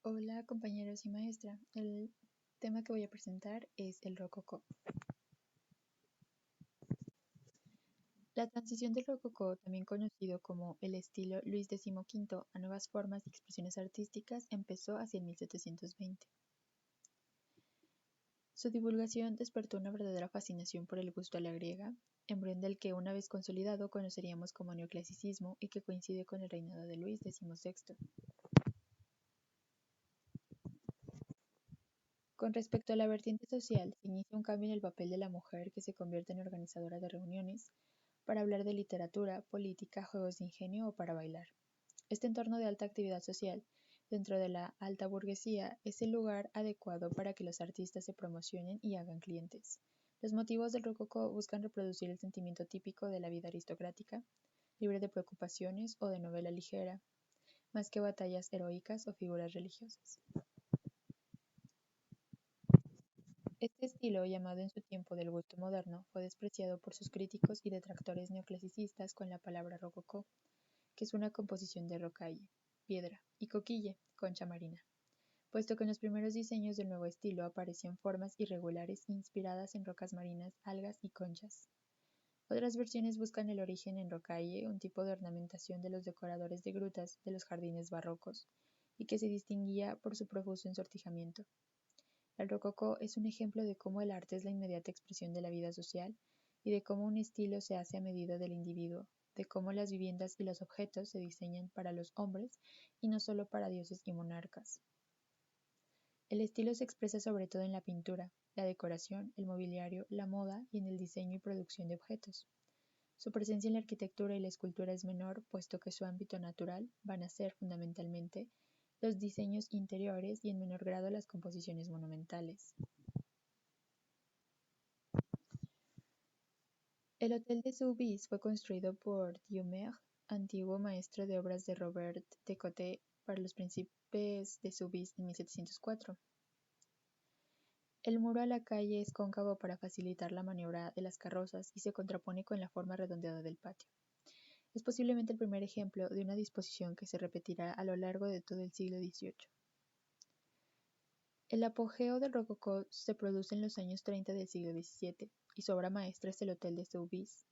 Hola compañeros y maestra, el tema que voy a presentar es el rococó. La transición del rococó, también conocido como el estilo Luis XV a nuevas formas y expresiones artísticas, empezó hacia el 1720. Su divulgación despertó una verdadera fascinación por el gusto a la griega, embrión del que una vez consolidado conoceríamos como neoclasicismo y que coincide con el reinado de Luis XVI. Con respecto a la vertiente social, se inicia un cambio en el papel de la mujer que se convierte en organizadora de reuniones para hablar de literatura, política, juegos de ingenio o para bailar. Este entorno de alta actividad social, dentro de la alta burguesía, es el lugar adecuado para que los artistas se promocionen y hagan clientes. Los motivos del rococó buscan reproducir el sentimiento típico de la vida aristocrática, libre de preocupaciones o de novela ligera, más que batallas heroicas o figuras religiosas. Este estilo, llamado en su tiempo del gusto moderno, fue despreciado por sus críticos y detractores neoclasicistas con la palabra rococó, que es una composición de rocaille, piedra, y coquille, concha marina, puesto que en los primeros diseños del nuevo estilo aparecían formas irregulares inspiradas en rocas marinas, algas y conchas. Otras versiones buscan el origen en rocaille, un tipo de ornamentación de los decoradores de grutas de los jardines barrocos, y que se distinguía por su profuso ensortijamiento. El rococó es un ejemplo de cómo el arte es la inmediata expresión de la vida social y de cómo un estilo se hace a medida del individuo, de cómo las viviendas y los objetos se diseñan para los hombres y no solo para dioses y monarcas. El estilo se expresa sobre todo en la pintura, la decoración, el mobiliario, la moda y en el diseño y producción de objetos. Su presencia en la arquitectura y la escultura es menor, puesto que su ámbito natural van a ser fundamentalmente los diseños interiores y en menor grado las composiciones monumentales. El Hotel de Soubise fue construido por Dieumergue, antiguo maestro de obras de Robert de Cotte para los príncipes de Soubise en 1704. El muro a la calle es cóncavo para facilitar la maniobra de las carrozas y se contrapone con la forma redondeada del patio. Es posiblemente el primer ejemplo de una disposición que se repetirá a lo largo de todo el siglo XVIII. El apogeo del rococó se produce en los años 30 del siglo XVII, y su obra maestra es el Hotel de Soubise.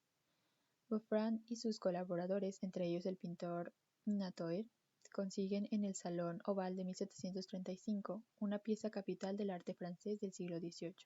Buffon y sus colaboradores, entre ellos el pintor Natoire, consiguen en el Salón Oval de 1735 una pieza capital del arte francés del siglo XVIII.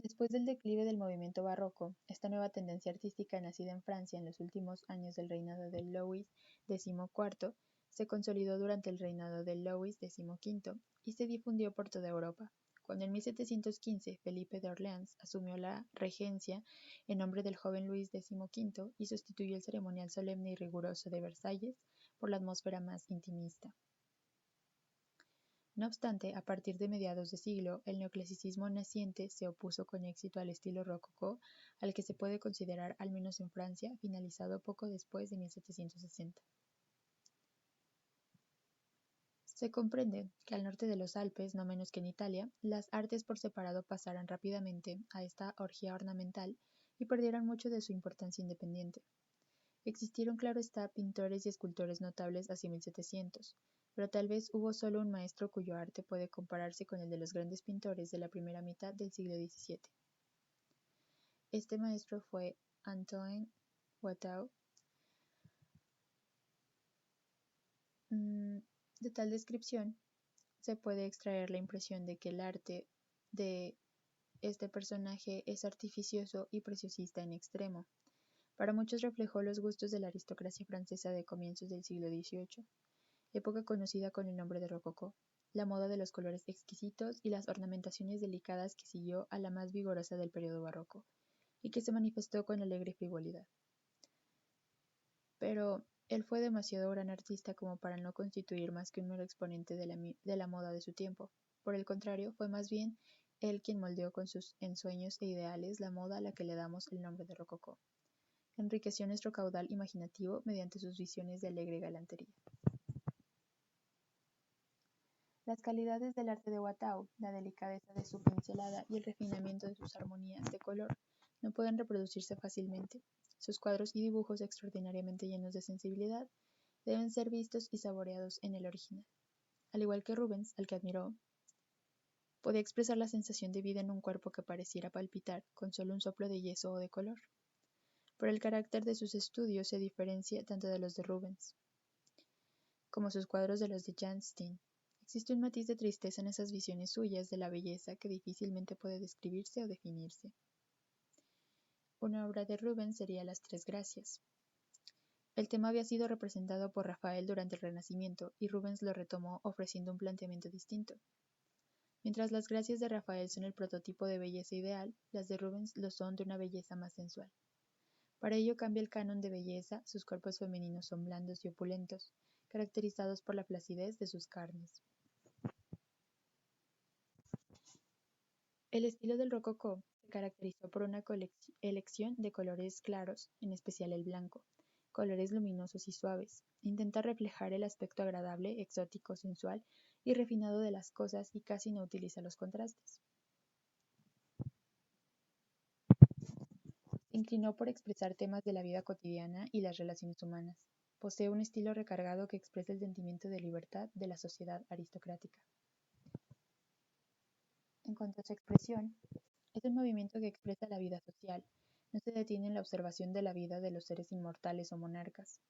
Después del declive del movimiento barroco, esta nueva tendencia artística nacida en Francia en los últimos años del reinado de Louis XIV se consolidó durante el reinado de Louis XV y se difundió por toda Europa. Cuando en 1715 Felipe de Orleans asumió la regencia en nombre del joven Luis XV y sustituyó el ceremonial solemne y riguroso de Versalles por la atmósfera más intimista. No obstante, a partir de mediados de siglo, el neoclasicismo naciente se opuso con éxito al estilo rococó, al que se puede considerar, al menos en Francia, finalizado poco después de 1760. Se comprende que al norte de los Alpes, no menos que en Italia, las artes por separado pasaran rápidamente a esta orgía ornamental y perdieran mucho de su importancia independiente. Existieron, claro está, pintores y escultores notables hacia 1700, pero tal vez hubo solo un maestro cuyo arte puede compararse con el de los grandes pintores de la primera mitad del siglo XVII. Este maestro fue Antoine Watteau. De tal descripción, se puede extraer la impresión de que el arte de este personaje es artificioso y preciosista en extremo. Para muchos reflejó los gustos de la aristocracia francesa de comienzos del siglo XVIII, época conocida con el nombre de rococó, la moda de los colores exquisitos y las ornamentaciones delicadas que siguió a la más vigorosa del periodo barroco, y que se manifestó con alegre frivolidad. Pero él fue demasiado gran artista como para no constituir más que un mero exponente de la moda de su tiempo. Por el contrario, fue más bien él quien moldeó con sus ensueños e ideales la moda a la que le damos el nombre de rococó. Enriqueció nuestro caudal imaginativo mediante sus visiones de alegre galantería. Las calidades del arte de Watteau, la delicadeza de su pincelada y el refinamiento de sus armonías de color, no pueden reproducirse fácilmente. Sus cuadros y dibujos, extraordinariamente llenos de sensibilidad, deben ser vistos y saboreados en el original. Al igual que Rubens, al que admiró, podía expresar la sensación de vida en un cuerpo que pareciera palpitar con solo un soplo de yeso o de color. Pero el carácter de sus estudios se diferencia tanto de los de Rubens como sus cuadros de los de Jan Steen. Existe un matiz de tristeza en esas visiones suyas de la belleza que difícilmente puede describirse o definirse. Una obra de Rubens sería Las Tres Gracias. El tema había sido representado por Rafael durante el Renacimiento y Rubens lo retomó ofreciendo un planteamiento distinto. Mientras las gracias de Rafael son el prototipo de belleza ideal, las de Rubens lo son de una belleza más sensual. Para ello cambia el canon de belleza, sus cuerpos femeninos son blandos y opulentos, caracterizados por la flacidez de sus carnes. El estilo del rococó se caracterizó por una elección de colores claros, en especial el blanco, colores luminosos y suaves. Intenta reflejar el aspecto agradable, exótico, sensual y refinado de las cosas y casi no utiliza los contrastes. Se inclinó por expresar temas de la vida cotidiana y las relaciones humanas. Posee un estilo recargado que expresa el sentimiento de libertad de la sociedad aristocrática. En cuanto a su expresión, es un movimiento que expresa la vida social, no se detiene en la observación de la vida de los seres inmortales o monarcas,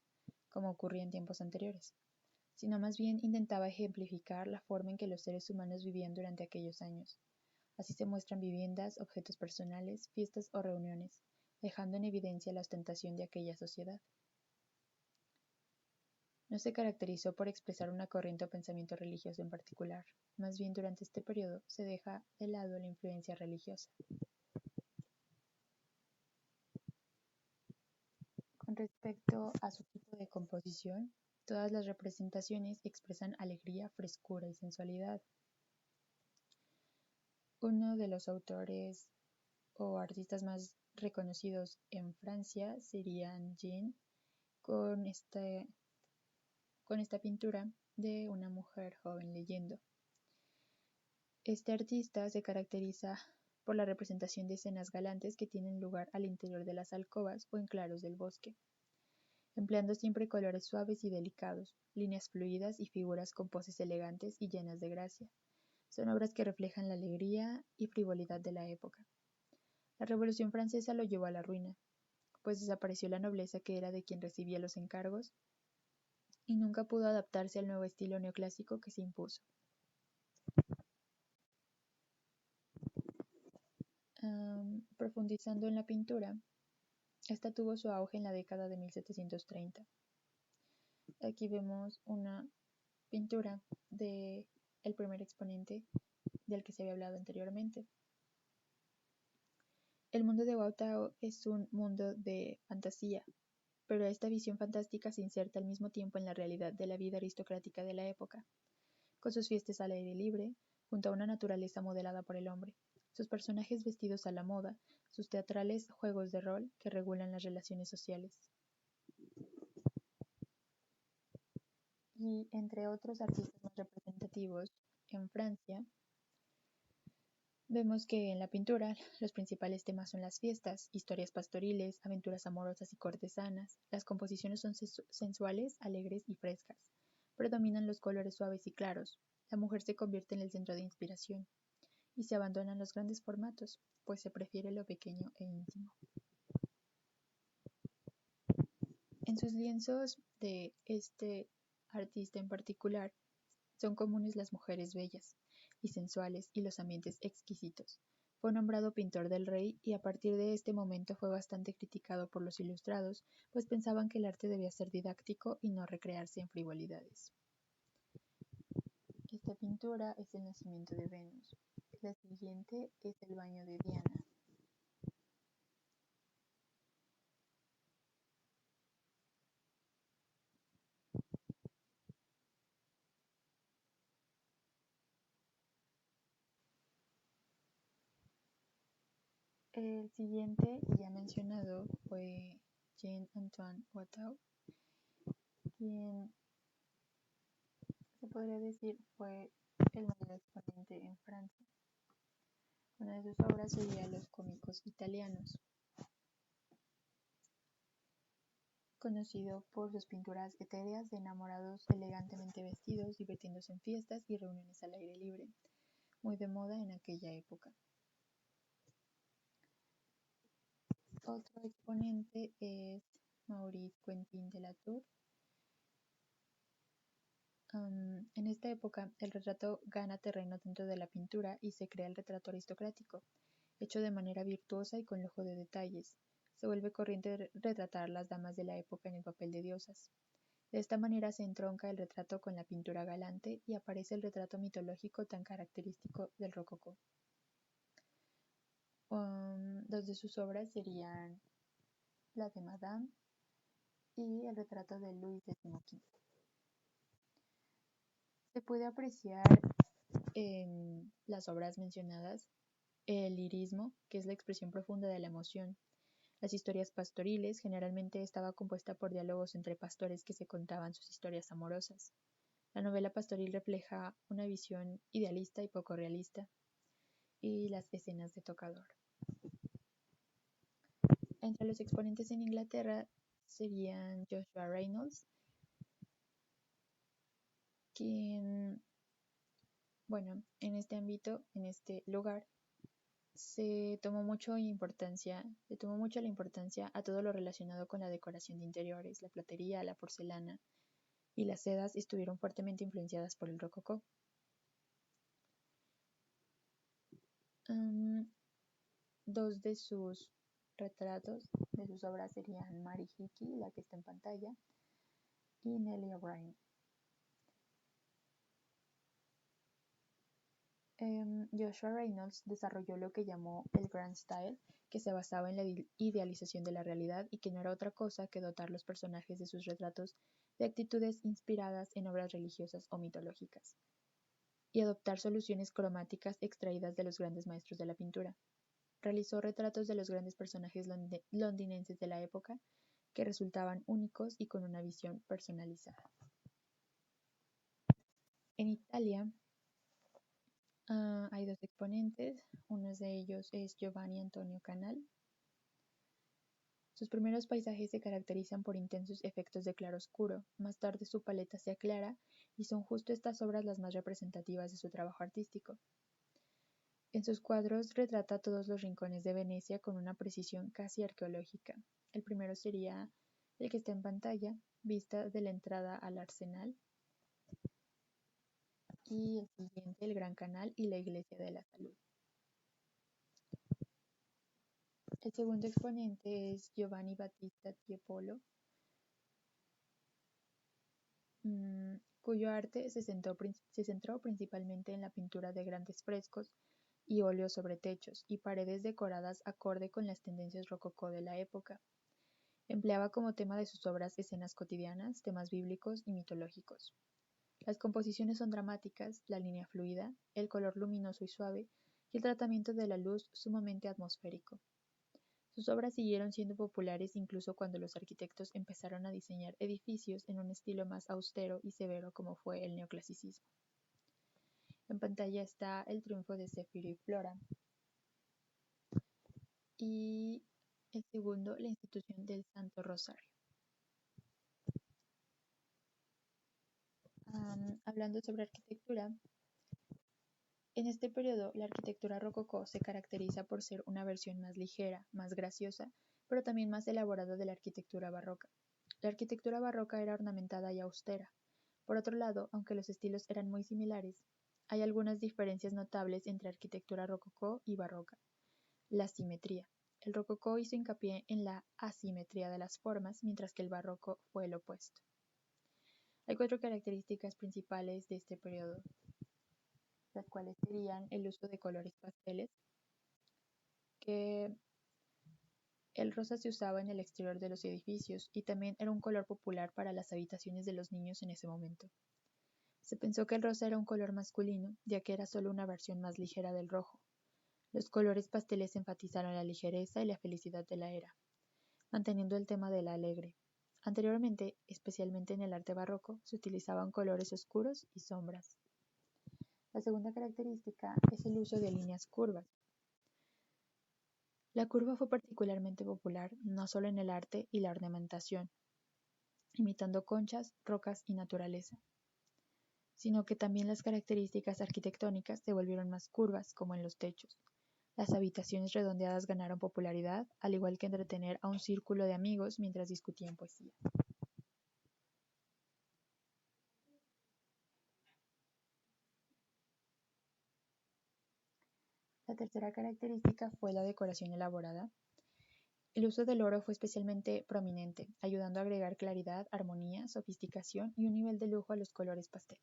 como ocurría en tiempos anteriores, sino más bien intentaba ejemplificar la forma en que los seres humanos vivían durante aquellos años. Así se muestran viviendas, objetos personales, fiestas o reuniones, dejando en evidencia la ostentación de aquella sociedad. No se caracterizó por expresar una corriente o pensamiento religioso en particular, más bien durante este periodo se deja de lado la influencia religiosa. Con respecto a su tipo de composición, todas las representaciones expresan alegría, frescura y sensualidad. Uno de los autores o artistas más reconocidos en Francia sería Jean con esta pintura de una mujer joven leyendo. Este artista se caracteriza por la representación de escenas galantes que tienen lugar al interior de las alcobas o en claros del bosque, empleando siempre colores suaves y delicados, líneas fluidas y figuras con poses elegantes y llenas de gracia. Son obras que reflejan la alegría y frivolidad de la época. La Revolución Francesa lo llevó a la ruina, pues desapareció la nobleza que era de quien recibía los encargos y nunca pudo adaptarse al nuevo estilo neoclásico que se impuso. Profundizando en la pintura, esta tuvo su auge en la década de 1730. Aquí vemos una pintura del primer exponente del que se había hablado anteriormente. El mundo de Watteau es un mundo de fantasía, pero esta visión fantástica se inserta al mismo tiempo en la realidad de la vida aristocrática de la época, con sus fiestas al aire libre, junto a una naturaleza modelada por el hombre, sus personajes vestidos a la moda, sus teatrales juegos de rol que regulan las relaciones sociales. Y entre otros artistas más representativos en Francia, vemos que en la pintura los principales temas son las fiestas, historias pastoriles, aventuras amorosas y cortesanas. Las composiciones son sensuales, alegres y frescas. Predominan los colores suaves y claros. La mujer se convierte en el centro de inspiración y se abandonan los grandes formatos, pues se prefiere lo pequeño e íntimo. En sus lienzos de este artista en particular, son comunes las mujeres bellas y sensuales y los ambientes exquisitos. Fue nombrado pintor del rey y a partir de este momento fue bastante criticado por los ilustrados, pues pensaban que el arte debía ser didáctico y no recrearse en frivolidades. Esta pintura es el nacimiento de Venus. La siguiente es el baño de Diana. El siguiente, ya mencionado, fue Jean-Antoine Watteau, quien se podría decir fue el mayor exponente en Francia. Una de sus obras sería Los cómicos italianos. conocido por sus pinturas etéreas de enamorados elegantemente vestidos, divirtiéndose en fiestas y reuniones al aire libre, muy de moda en aquella época. Otro exponente es Maurice Quentin de la Tour. En esta época, el retrato gana terreno dentro de la pintura y se crea el retrato aristocrático, hecho de manera virtuosa y con lujo de detalles. Se vuelve corriente retratar las damas de la época en el papel de diosas. De esta manera se entronca el retrato con la pintura galante y aparece el retrato mitológico tan característico del rococó. Dos de sus obras serían la de Madame y el retrato de Luis XV. Se puede apreciar en las obras mencionadas el lirismo, que es la expresión profunda de la emoción. Las historias pastoriles generalmente estaba compuesta por diálogos entre pastores que se contaban sus historias amorosas. La novela pastoril refleja una visión idealista y poco realista, y las escenas de tocador. Entre los exponentes en Inglaterra serían Joshua Reynolds, quien, en este ámbito, en este lugar, se tomó mucho la importancia a todo lo relacionado con la decoración de interiores, la platería, la porcelana y las sedas estuvieron fuertemente influenciadas por el rococó. Dos de sus retratos de sus obras serían Mary Hickey, la que está en pantalla, y Nellie O'Brien. Joshua Reynolds desarrolló lo que llamó el Grand Style, que se basaba en la idealización de la realidad y que no era otra cosa que dotar los personajes de sus retratos de actitudes inspiradas en obras religiosas o mitológicas, y adoptar soluciones cromáticas extraídas de los grandes maestros de la pintura. Realizó retratos de los grandes personajes londinenses de la época que resultaban únicos y con una visión personalizada. En Italia hay dos exponentes, uno de ellos es Giovanni Antonio Canal. Sus primeros paisajes se caracterizan por intensos efectos de claroscuro, más tarde su paleta se aclara y son justo estas obras las más representativas de su trabajo artístico. En sus cuadros retrata todos los rincones de Venecia con una precisión casi arqueológica. El primero sería el que está en pantalla, vista de la entrada al Arsenal, y el siguiente, el Gran Canal y la Iglesia de la Salud. El segundo exponente es Giovanni Battista Tiepolo, cuyo arte se centró principalmente en la pintura de grandes frescos y óleos sobre techos y paredes decoradas acorde con las tendencias rococó de la época. Empleaba como tema de sus obras escenas cotidianas, temas bíblicos y mitológicos. Las composiciones son dramáticas, la línea fluida, el color luminoso y suave, y el tratamiento de la luz sumamente atmosférico. Sus obras siguieron siendo populares incluso cuando los arquitectos empezaron a diseñar edificios en un estilo más austero y severo como fue el neoclasicismo. En pantalla está el triunfo de Zéfiro y Flora. Y el segundo, la institución del Santo Rosario. Hablando sobre arquitectura, en este periodo la arquitectura rococó se caracteriza por ser una versión más ligera, más graciosa, pero también más elaborada de la arquitectura barroca. La arquitectura barroca era ornamentada y austera. Por otro lado, aunque los estilos eran muy similares, hay algunas diferencias notables entre arquitectura rococó y barroca. La simetría. El rococó hizo hincapié en la asimetría de las formas, mientras que el barroco fue el opuesto. Hay 4 características principales de este periodo, las cuales serían el uso de colores pasteles, que el rosa se usaba en el exterior de los edificios y también era un color popular para las habitaciones de los niños en ese momento. Se pensó que el rosa era un color masculino, ya que era solo una versión más ligera del rojo. Los colores pasteles enfatizaron la ligereza y la felicidad de la era, manteniendo el tema de la alegre. Anteriormente, especialmente en el arte barroco, se utilizaban colores oscuros y sombras. La segunda característica es el uso de líneas curvas. La curva fue particularmente popular no solo en el arte y la ornamentación, imitando conchas, rocas y naturaleza, sino que también las características arquitectónicas se volvieron más curvas, como en los techos. Las habitaciones redondeadas ganaron popularidad, al igual que entretener a un círculo de amigos mientras discutían poesía. La tercera característica fue la decoración elaborada. El uso del oro fue especialmente prominente, ayudando a agregar claridad, armonía, sofisticación y un nivel de lujo a los colores pastel.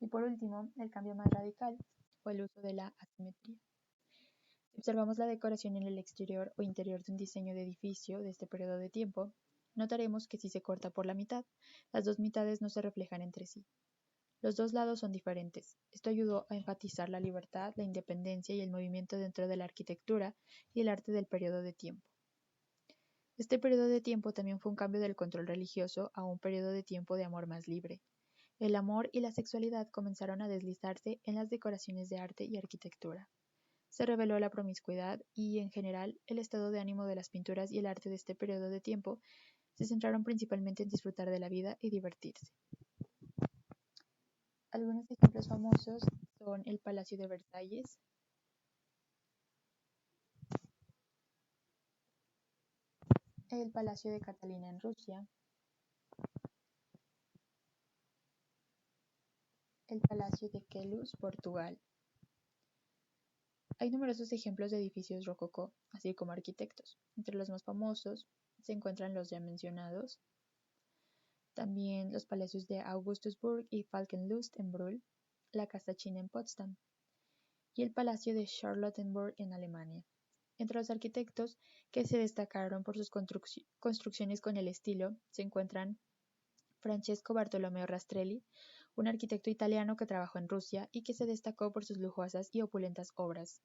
Y por último, el cambio más radical fue el uso de la asimetría. Si observamos la decoración en el exterior o interior de un diseño de edificio de este periodo de tiempo, notaremos que si se corta por la mitad, las dos mitades no se reflejan entre sí. Los dos lados son diferentes. Esto ayudó a enfatizar la libertad, la independencia y el movimiento dentro de la arquitectura y el arte del periodo de tiempo. Este periodo de tiempo también fue un cambio del control religioso a un periodo de tiempo de amor más libre. El amor y la sexualidad comenzaron a deslizarse en las decoraciones de arte y arquitectura. Se reveló la promiscuidad y, en general, el estado de ánimo de las pinturas y el arte de este periodo de tiempo se centraron principalmente en disfrutar de la vida y divertirse. Algunos ejemplos famosos son el Palacio de Versalles, el Palacio de Catalina en Rusia, el Palacio de Queluz, Portugal. Hay numerosos ejemplos de edificios rococó, así como arquitectos. Entre los más famosos se encuentran los ya mencionados, también los palacios de Augustusburg y Falkenlust en Brühl, la Casa China en Potsdam y el Palacio de Charlottenburg en Alemania. Entre los arquitectos que se destacaron por sus construcciones con el estilo se encuentran Francesco Bartolomeo Rastrelli, un arquitecto italiano que trabajó en Rusia y que se destacó por sus lujosas y opulentas obras;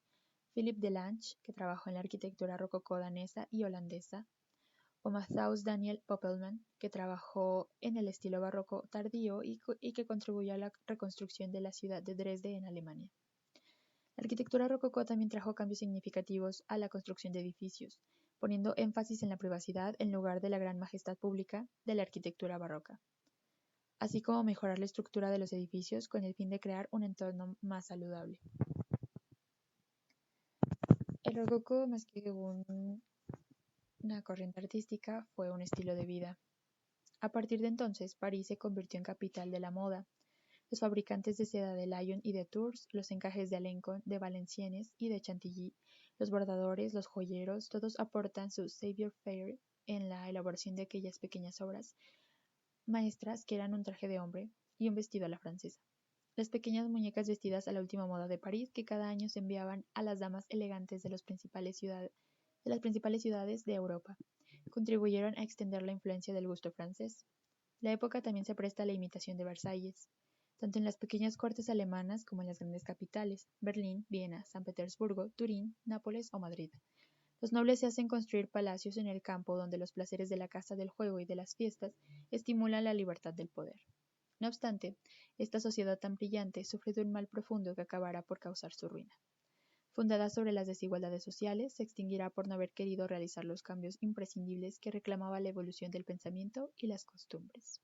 Philippe Delange, que trabajó en la arquitectura rococó danesa y holandesa; o Matthäus Daniel Popelman, que trabajó en el estilo barroco tardío y que contribuyó a la reconstrucción de la ciudad de Dresde en Alemania. La arquitectura rococó también trajo cambios significativos a la construcción de edificios, poniendo énfasis en la privacidad en lugar de la gran majestad pública de la arquitectura barroca, así como mejorar la estructura de los edificios con el fin de crear un entorno más saludable. El rococó, más que una corriente artística, fue un estilo de vida. A partir de entonces, París se convirtió en capital de la moda. Los fabricantes de seda de Lyon y de Tours, los encajes de Alencon, de Valenciennes y de Chantilly, los bordadores, los joyeros, todos aportan su savoir-faire en la elaboración de aquellas pequeñas obras maestras que eran un traje de hombre y un vestido a la francesa. Las pequeñas muñecas vestidas a la última moda de París que cada año se enviaban a las damas elegantes de las principales ciudades de Europa, contribuyeron a extender la influencia del gusto francés. La época también se presta a la imitación de Versalles, tanto en las pequeñas cortes alemanas como en las grandes capitales, Berlín, Viena, San Petersburgo, Turín, Nápoles o Madrid. Los nobles se hacen construir palacios en el campo donde los placeres de la casa del juego y de las fiestas estimulan la libertad del poder. No obstante, esta sociedad tan brillante sufre de un mal profundo que acabará por causar su ruina. Fundada sobre las desigualdades sociales, se extinguirá por no haber querido realizar los cambios imprescindibles que reclamaba la evolución del pensamiento y las costumbres.